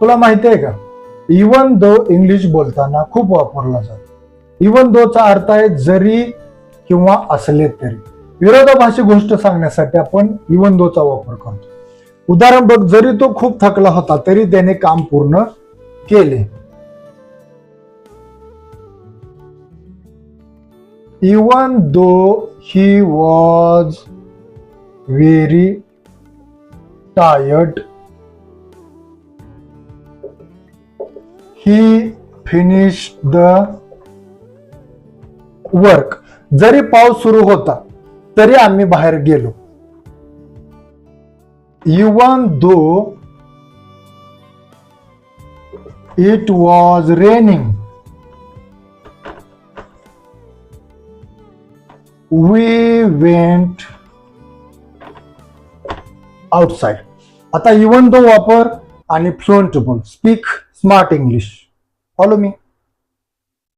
तुला माहिती आहे का, इवन दो इंग्लिश बोलताना खूप वापरला जातो. इवन दोचा अर्थ आहे जरी किंवा असले तरी. विरोधाभासी गोष्ट सांगण्यासाठी आपण इवन दोचा वापर करतो. उदाहरण बघ, जरी तो खूप थकला होता तरी त्याने काम पूर्ण केले. Even though he was very tired he finished the work. जरी पाऊस सुरू होता तरी आम्ही बाहेर गेलो. Even though it was raining we went outside. आता इवन दो वापर आणि फ्लुएंट बोल. Speak smart English. फॉलो मी.